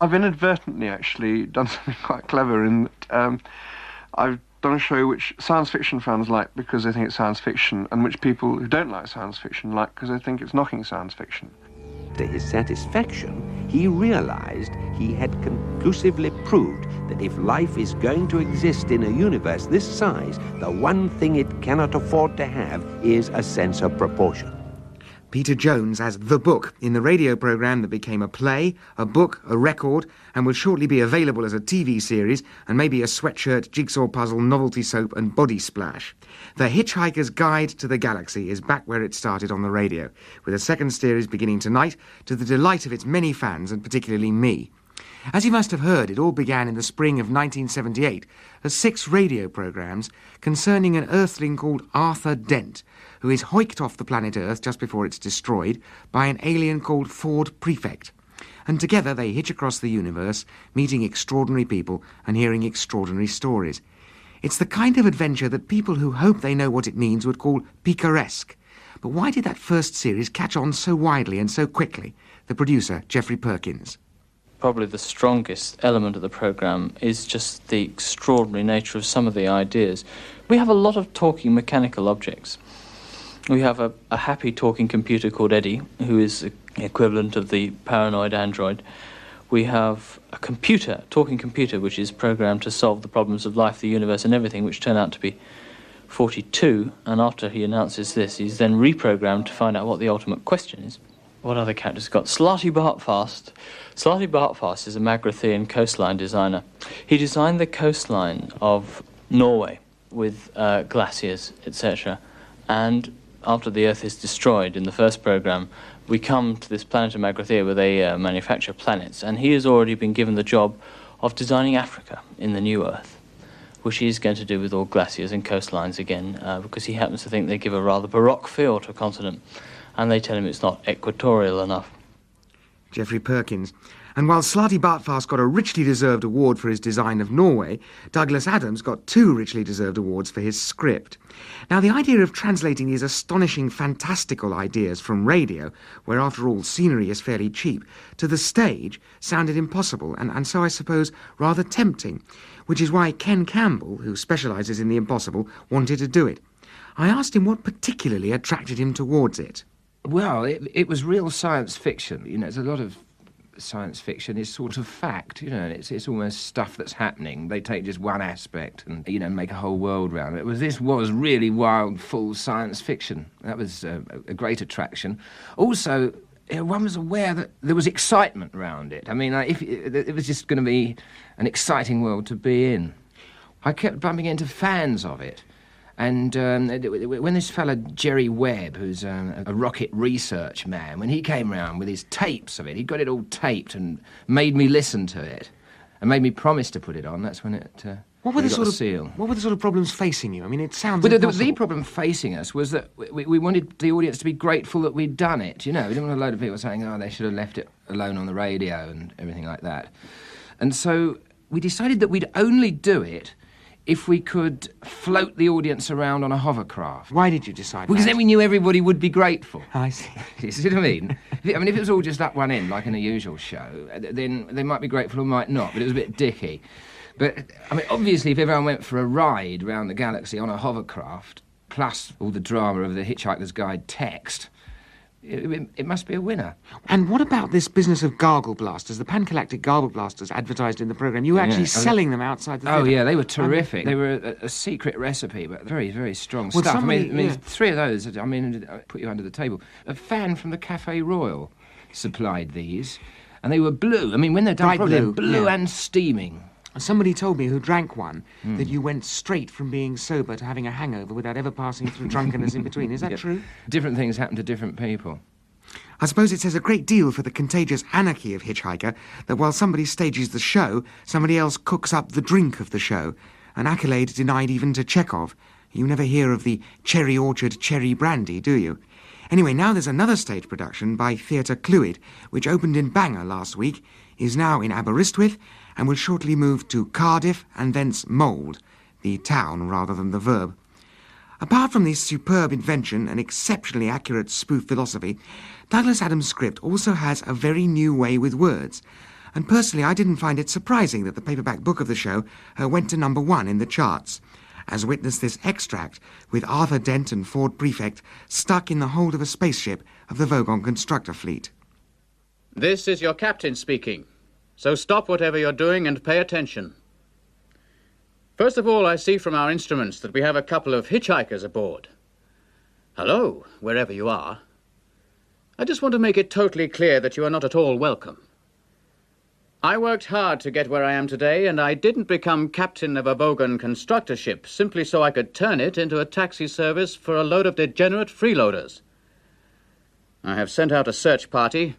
I've inadvertently actually done something quite clever in that I've done a show which science fiction fans like because they think it's science fiction, and which people who don't like science fiction like because they think it's knocking science fiction. To his satisfaction, he realized he had conclusively proved that if life is going to exist in a universe this size, the one thing it cannot afford to have is a sense of proportion. Peter Jones as The Book in the radio programme that became a play, a book, a record, and will shortly be available as a TV series and maybe a sweatshirt, jigsaw puzzle, novelty soap and body splash. The Hitchhiker's Guide to the Galaxy is back where it started on the radio, with a second series beginning tonight to the delight of its many fans and particularly me. As you must have heard, it all began in the spring of 1978 as 6 radio programmes concerning an Earthling called Arthur Dent, who is hoiked off the planet Earth just before it's destroyed by an alien called Ford Prefect. And together they hitch across the universe, meeting extraordinary people and hearing extraordinary stories. It's the kind of adventure that people who hope they know what it means would call picaresque. But why did that first series catch on so widely and so quickly? The producer, Geoffrey Perkins. Probably the strongest element of the programme is just the extraordinary nature of some of the ideas. We have a lot of talking mechanical objects. We have a happy talking computer called Eddie, who is the equivalent of the paranoid android. We have a talking computer, which is programmed to solve the problems of life, the universe and everything, which turn out to be 42. And after he announces this, he's then reprogrammed to find out what the ultimate question is. What other characters got? Slarty Bartfast. Slarty Bartfast is a Magrathian coastline designer. He designed the coastline of Norway with glaciers, etc. And after the Earth is destroyed in the first programme, we come to this planet of Magrathea where they manufacture planets, and he has already been given the job of designing Africa in the new Earth, which he's going to do with all glaciers and coastlines again, because he happens to think they give a rather baroque feel to a continent, and they tell him it's not equatorial enough. Geoffrey Perkins. And while Slarty Bartfast got a richly deserved award for his design of Norway, Douglas Adams got 2 richly deserved awards for his script. Now, the idea of translating these astonishing, fantastical ideas from radio, where after all scenery is fairly cheap, to the stage sounded impossible and so I suppose rather tempting, which is why Ken Campbell, who specialises in the impossible, wanted to do it. I asked him what particularly attracted him towards it. Well, it was real science fiction. You know, there's a lot of science fiction is sort of fact, you know, it's almost stuff that's happening. They take just one aspect and, you know, make a whole world around it. This was really wild, full science fiction. That was a great attraction. Also, one was aware that there was excitement around it. I mean, if it was just going to be an exciting world to be in. I kept bumping into fans of it. And when this fella, Jerry Webb, who's a rocket research man, when he came round with his tapes of it, he got it all taped and made me listen to it and made me promise to put it on. That's when it What were the got sort the of seal. What were the sort of problems facing you? I mean, it sounds But impossible. the problem facing us was that we wanted the audience to be grateful that we'd done it, you know. We didn't want a load of people saying, oh, they should have left it alone on the radio and everything like that. And so we decided that we'd only do it if we could float the audience around on a hovercraft. Why did you decide Because that? then we knew everybody would be grateful. I see. You see what I mean? I mean, if it was all just up one end, like in a usual show, then they might be grateful or might not, but it was a bit dicky. But, I mean, obviously, if everyone went for a ride around the galaxy on a hovercraft, plus all the drama of the Hitchhiker's Guide text, it must be a winner. And what about this business of gargle blasters, the pan-galactic gargle blasters advertised in the programme? You were actually selling them outside the theatre. Oh, yeah, they were terrific. They were a secret recipe, but very, very strong stuff. Somebody, I mean 3 of those, I put you under the table. A fan from the Café Royal supplied these, and they were blue. I mean, when they're done Bright properly, blue, they're blue yeah. and steaming. Somebody told me who drank one that you went straight from being sober to having a hangover without ever passing through drunkenness in between. Is that true? Different things happen to different people. I suppose it says a great deal for the contagious anarchy of Hitchhiker that while somebody stages the show, somebody else cooks up the drink of the show. An accolade denied even to Chekhov. You never hear of the Cherry Orchard Cherry Brandy, do you? Anyway, now there's another stage production by Theatre Clwyd, which opened in Bangor last week, is now in Aberystwyth, and will shortly move to Cardiff and thence Mould, the town rather than the verb. Apart from this superb invention and exceptionally accurate spoof philosophy, Douglas Adams' script also has a very new way with words, And personally, I didn't find it surprising that the paperback book of the show went to number 1 in the charts, as witness this extract with Arthur Dent and Ford Prefect stuck in the hold of a spaceship of the Vogon constructor fleet. This is your captain speaking, so stop whatever you're doing and pay attention. First of all, I see from our instruments that we have a couple of hitchhikers aboard. Hello, wherever you are. I just want to make it totally clear that you are not at all welcome. I worked hard to get where I am today, and I didn't become captain of a Vogon constructor ship simply so I could turn it into a taxi service for a load of degenerate freeloaders. I have sent out a search party,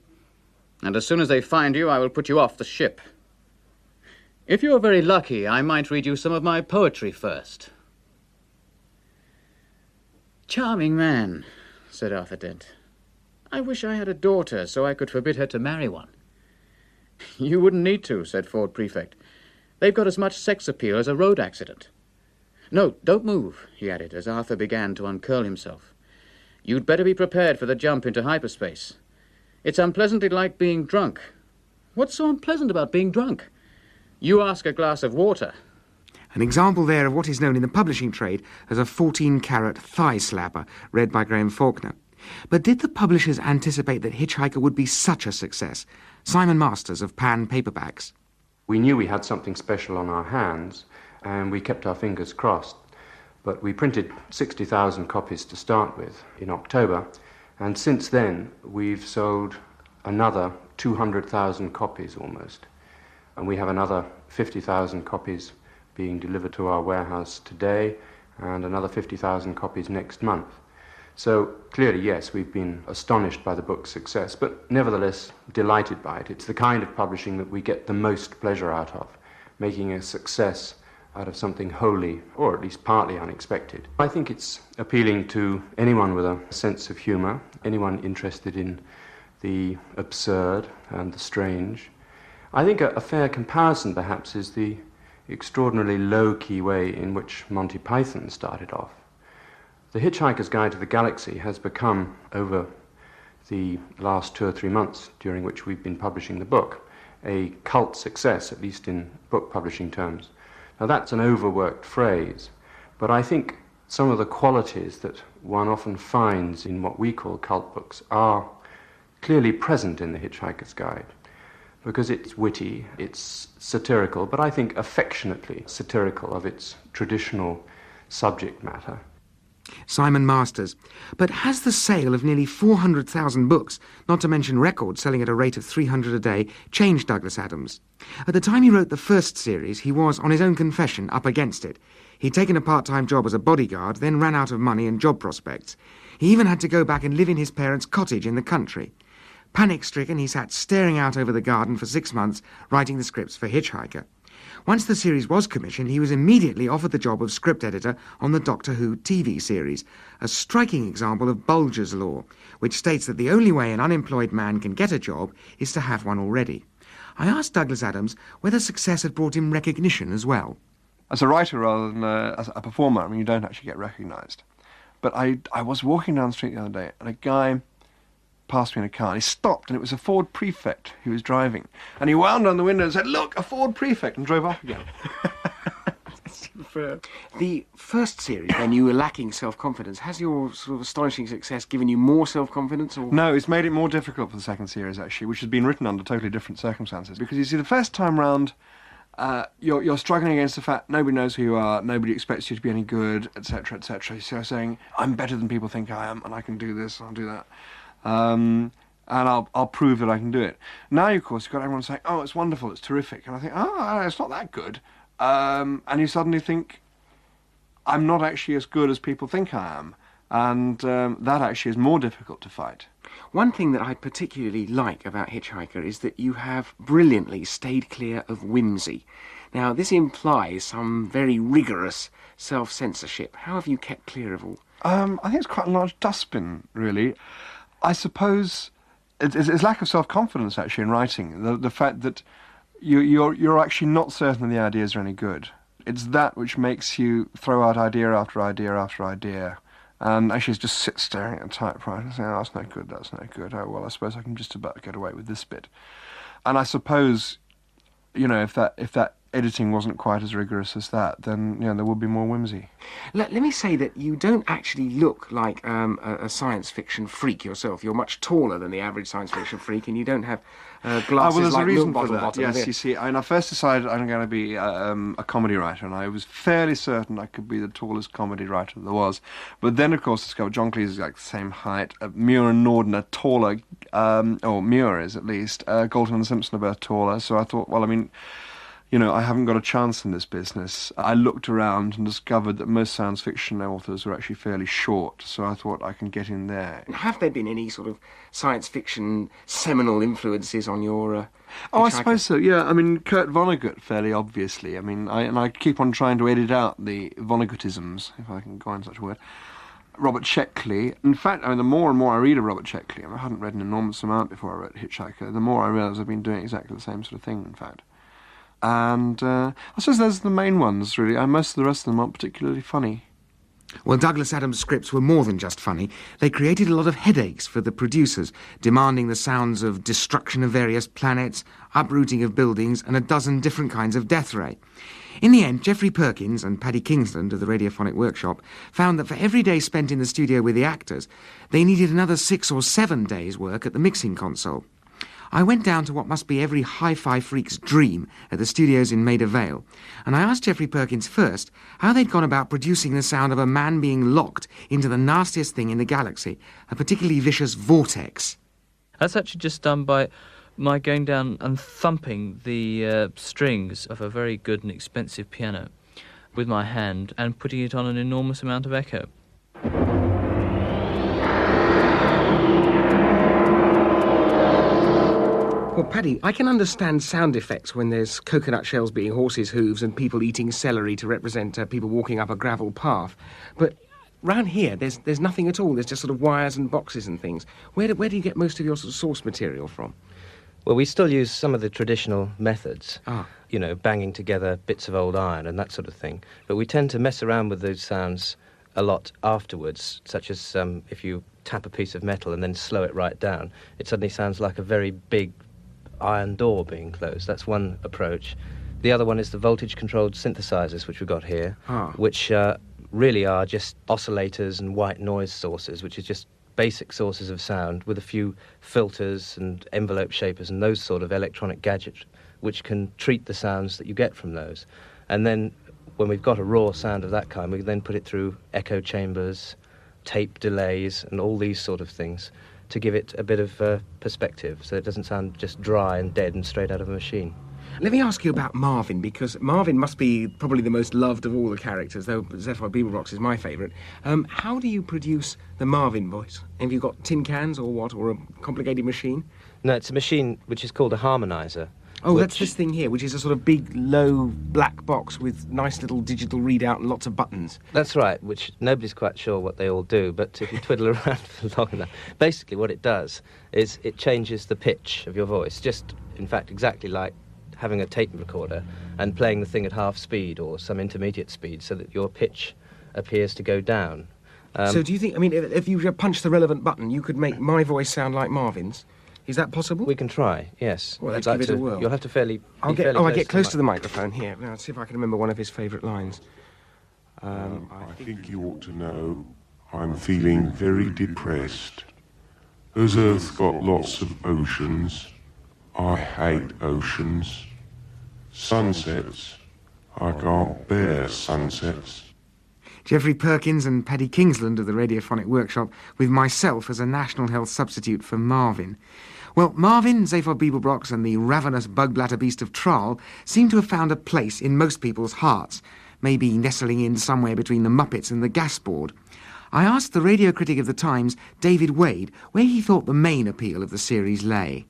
and as soon as they find you, I will put you off the ship. If you are very lucky, I might read you some of my poetry first. Charming man, said Arthur Dent. I wish I had a daughter so I could forbid her to marry one. You wouldn't need to, said Ford Prefect. They've got as much sex appeal as a road accident. No, don't move, he added, as Arthur began to uncurl himself. You'd better be prepared for the jump into hyperspace. It's unpleasantly like being drunk. What's so unpleasant about being drunk? You ask a glass of water. An example there of what is known in the publishing trade as a 14-carat thigh slapper, read by Graham Faulkner. But did the publishers anticipate that Hitchhiker would be such a success? Simon Masters of Pan Paperbacks. We knew we had something special on our hands, and we kept our fingers crossed. But we printed 60,000 copies to start with in October, and since then we've sold another 200,000 copies almost. And we have another 50,000 copies being delivered to our warehouse today, and another 50,000 copies next month. So clearly, yes, we've been astonished by the book's success, but nevertheless delighted by it. It's the kind of publishing that we get the most pleasure out of, making a success out of something wholly, or at least partly unexpected. I think it's appealing to anyone with a sense of humour, anyone interested in the absurd and the strange. I think a fair comparison, perhaps, is the extraordinarily low-key way in which Monty Python started off. The Hitchhiker's Guide to the Galaxy has become, over the last 2 or 3 months during which we've been publishing the book, a cult success, at least in book publishing terms. Now that's an overworked phrase, but I think some of the qualities that one often finds in what we call cult books are clearly present in the Hitchhiker's Guide, because it's witty, it's satirical, but I think affectionately satirical of its traditional subject matter. Simon Masters. But has the sale of nearly 400,000 books, not to mention records selling at a rate of 300 a day, changed Douglas Adams? At the time he wrote the first series, he was, on his own confession, up against it. He'd taken a part-time job as a bodyguard, then ran out of money and job prospects. He even had to go back and live in his parents' cottage in the country. Panic-stricken, he sat staring out over the garden for 6 months, writing the scripts for Hitchhiker. Once the series was commissioned, he was immediately offered the job of script editor on the Doctor Who TV series, a striking example of Bulger's law, which states that the only way an unemployed man can get a job is to have one already. I asked Douglas Adams whether success had brought him recognition as well. As a writer rather than as a performer, I mean, you don't actually get recognised. But I was walking down the street the other day, and a guy passed me in a car, and he stopped, and it was a Ford Prefect who was driving. And he wound on the window and said, "Look, a Ford Prefect," and drove off again. The first series, when you were lacking self-confidence, has your sort of astonishing success given you more self-confidence? Or? No, it's made it more difficult for the second series, actually, which has been written under totally different circumstances. Because, you see, the first time round, you're struggling against the fact nobody knows who you are, nobody expects you to be any good, etc., etc. So you're saying, I'm better than people think I am, and I can do this, and I'll do that. And I'll prove that I can do it. Now, of course, you've got everyone saying, oh, it's wonderful, it's terrific. And I think, oh, it's not that good. And you suddenly think, I'm not actually as good as people think I am. And that actually is more difficult to fight. One thing that I particularly like about Hitchhiker is that you have brilliantly stayed clear of whimsy. Now, this implies some very rigorous self-censorship. How have you kept clear of all? I think it's quite a large dustbin, really. I suppose it's lack of self-confidence, actually, in writing. The fact that you're actually not certain the ideas are any good. It's that which makes you throw out idea after idea after idea. And actually just sit staring at a typewriter and saying, oh, that's no good, that's no good. Oh, well, I suppose I can just about get away with this bit. And I suppose if that editing wasn't quite as rigorous as that, then there would be more whimsy. Let me say that you don't actually look like a science fiction freak yourself. You're much taller than the average science fiction freak, and you don't have glasses there's like a reason milk for bottle that. bottom. Yes, you see, I first decided I'm going to be a comedy writer, and I was fairly certain I could be the tallest comedy writer there was. But then, of course, discovered John Cleese is like the same height. Muir and Norden are taller, or Muir is at least. Galton and Simpson are both taller. So I thought, well, I mean, I haven't got a chance in this business. I looked around and discovered that most science fiction authors were actually fairly short, so I thought I can get in there. Have there been any sort of science fiction seminal influences on your... I suppose so, yeah. I mean, Kurt Vonnegut, fairly obviously. I mean, I keep on trying to edit out the Vonnegutisms, if I can go on such a word. Robert Sheckley. In fact, the more and more I read of Robert Sheckley, I hadn't read an enormous amount before I wrote Hitchhiker, the more I realise I've been doing exactly the same sort of thing, in fact. And I suppose those are the main ones, really. Most of the rest of them aren't particularly funny. Well, Douglas Adams' scripts were more than just funny. They created a lot of headaches for the producers, demanding the sounds of destruction of various planets, uprooting of buildings, and a dozen different kinds of death ray. In the end, Geoffrey Perkins and Paddy Kingsland of the Radiophonic Workshop found that for every day spent in the studio with the actors, they needed another 6 or 7 days' work at the mixing console. I went down to what must be every hi-fi freak's dream at the studios in Maida Vale, and I asked Geoffrey Perkins first how they'd gone about producing the sound of a man being locked into the nastiest thing in the galaxy, a particularly vicious vortex. That's actually just done by my going down and thumping the strings of a very good and expensive piano with my hand and putting it on an enormous amount of echo. Well, Paddy, I can understand sound effects when there's coconut shells being horses' hooves and people eating celery to represent people walking up a gravel path. But round here, there's nothing at all. There's just sort of wires and boxes and things. Where do you get most of your sort of source material from? Well, we still use some of the traditional methods, banging together bits of old iron and that sort of thing. But we tend to mess around with those sounds a lot afterwards, such as if you tap a piece of metal and then slow it right down, it suddenly sounds like a very big iron door being closed. That's one approach. The other one is the voltage-controlled synthesizers, which we've got here, which really are just oscillators and white noise sources, which is just basic sources of sound with a few filters and envelope shapers and those sort of electronic gadgets which can treat the sounds that you get from those. And then when we've got a raw sound of that kind, we then put it through echo chambers, tape delays, and all these sort of things to give it a bit of perspective, so it doesn't sound just dry and dead and straight out of a machine. Let me ask you about Marvin, because Marvin must be probably the most loved of all the characters, though Zephyr Beeblebrox is my favourite. How do you produce the Marvin voice? Have you got tin cans or what, or a complicated machine? No, it's a machine which is called a harmonizer. Oh, that's this thing here, which is a sort of big, low, black box with nice little digital readout and lots of buttons. That's right, which nobody's quite sure what they all do, but if you twiddle around for long enough, basically what it does is it changes the pitch of your voice, just, in fact, exactly like having a tape recorder and playing the thing at half speed or some intermediate speed so that your pitch appears to go down. So do you think, if you punch the relevant button, you could make my voice sound like Marvin's? Is that possible? We can try, yes. Well, let's give it a whirl. You'll have to I'll get close to the microphone here. Now, let's see if I can remember one of his favourite lines. I think you ought to know I'm feeling very depressed. Has Earth got lots of oceans? I hate oceans. Sunsets. I can't bear sunsets. Geoffrey Perkins and Paddy Kingsland of the Radiophonic Workshop, with myself as a National Health substitute for Marvin. Well, Marvin, Zaphod Beeblebrox and the ravenous bug-blatter beast of Traal seem to have found a place in most people's hearts, maybe nestling in somewhere between the Muppets and the Gas Board. I asked the radio critic of the Times, David Wade, where he thought the main appeal of the series lay.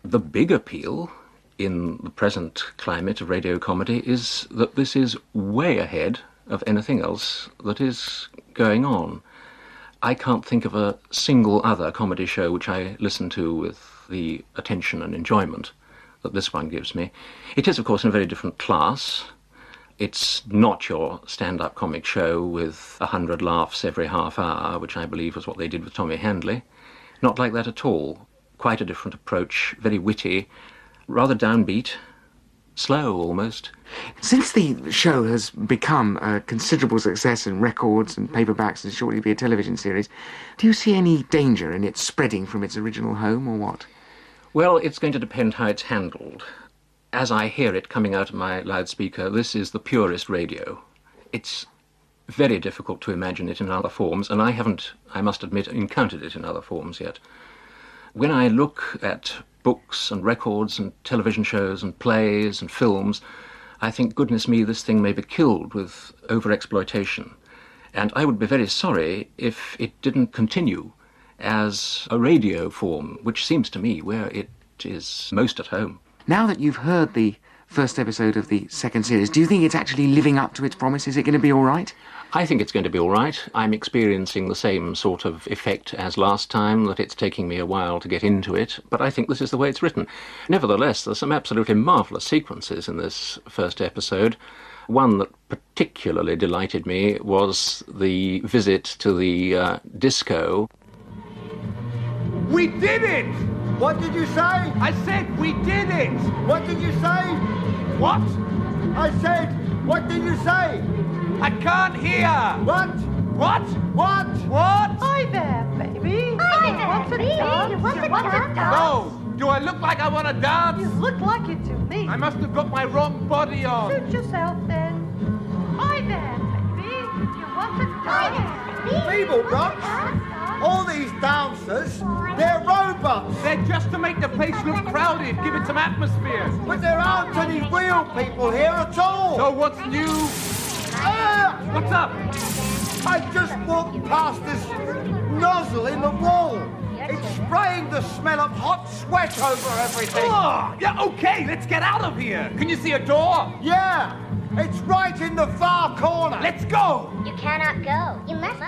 The big appeal in the present climate of radio comedy is that this is way ahead of anything else that is going on. I can't think of a single other comedy show which I listen to with the attention and enjoyment that this one gives me. It is, of course, in a very different class. It's not your stand-up comic show with 100 laughs every half hour, which I believe was what they did with Tommy Handley. Not like that at all. Quite a different approach, very witty, rather downbeat, slow almost. Since the show has become a considerable success in records and paperbacks and shortly be a television series, do you see any danger in it spreading from its original home, or what? Well, it's going to depend how it's handled. As I hear it coming out of my loudspeaker, this is the purest radio. It's very difficult to imagine it in other forms, and I haven't, I must admit, encountered it in other forms yet. When I look at books and records and television shows and plays and films, I think, goodness me, this thing may be killed with overexploitation. And I would be very sorry if it didn't continue as a radio form, which seems to me where it is most at home. Now that you've heard the first episode of the second series, do you think it's actually living up to its promise? Is it going to be all right? I think it's going to be all right. I'm experiencing the same sort of effect as last time, that it's taking me a while to get into it, but I think this is the way it's written. Nevertheless, there's some absolutely marvellous sequences in this first episode. One that particularly delighted me was the visit to the disco. We did it! What did you say? I said we did it! What did you say? What? I said, what did you say? I can't hear! What? What? What? What? Hi there, baby. Hi there, baby. You want to dance? No! Do I look like I want to dance? You look like it to me. I must have got my wrong body on. Suit yourself then. Hi there, baby. You want to dance? Feeble Rocks? All these dancers, they're robots. They're just to make the place look crowded, give it some atmosphere. But there aren't any real people here at all. So what's new? What's up? I just walked past this nozzle in the wall. It's spraying the smell of hot sweat over everything. Oh, yeah, okay, let's get out of here. Can you see a door? Yeah, it's right in the far corner. Let's go. You cannot go. You must.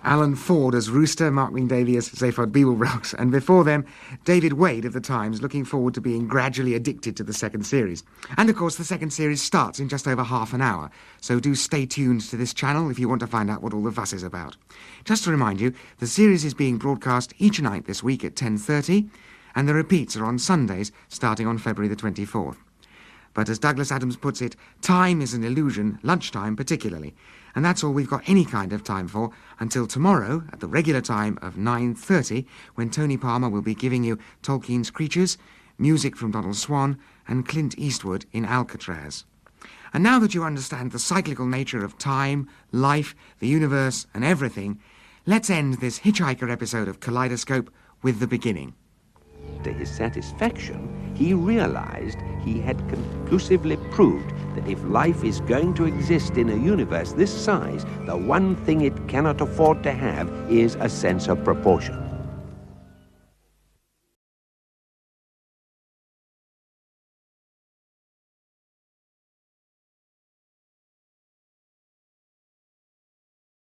Alan Ford as Rooster, Mark Wing-Davey as Zaphod Beeblebrox, and before them, David Wade of The Times, looking forward to being gradually addicted to the second series. And of course, the second series starts in just over half an hour, so do stay tuned to this channel if you want to find out what all the fuss is about. Just to remind you, the series is being broadcast each night this week at 10:30, and the repeats are on Sundays, starting on February the 24th. But as Douglas Adams puts it, time is an illusion, lunchtime particularly. And that's all we've got any kind of time for until tomorrow at the regular time of 9:30, when Tony Palmer will be giving you Tolkien's Creatures, music from Donald Swann, and Clint Eastwood in Alcatraz. And now that you understand the cyclical nature of time, life, the universe, and everything, let's end this Hitchhiker episode of Kaleidoscope with the beginning. To his satisfaction, he realized he had conclusively proved that if life is going to exist in a universe this size, the one thing it cannot afford to have is a sense of proportion.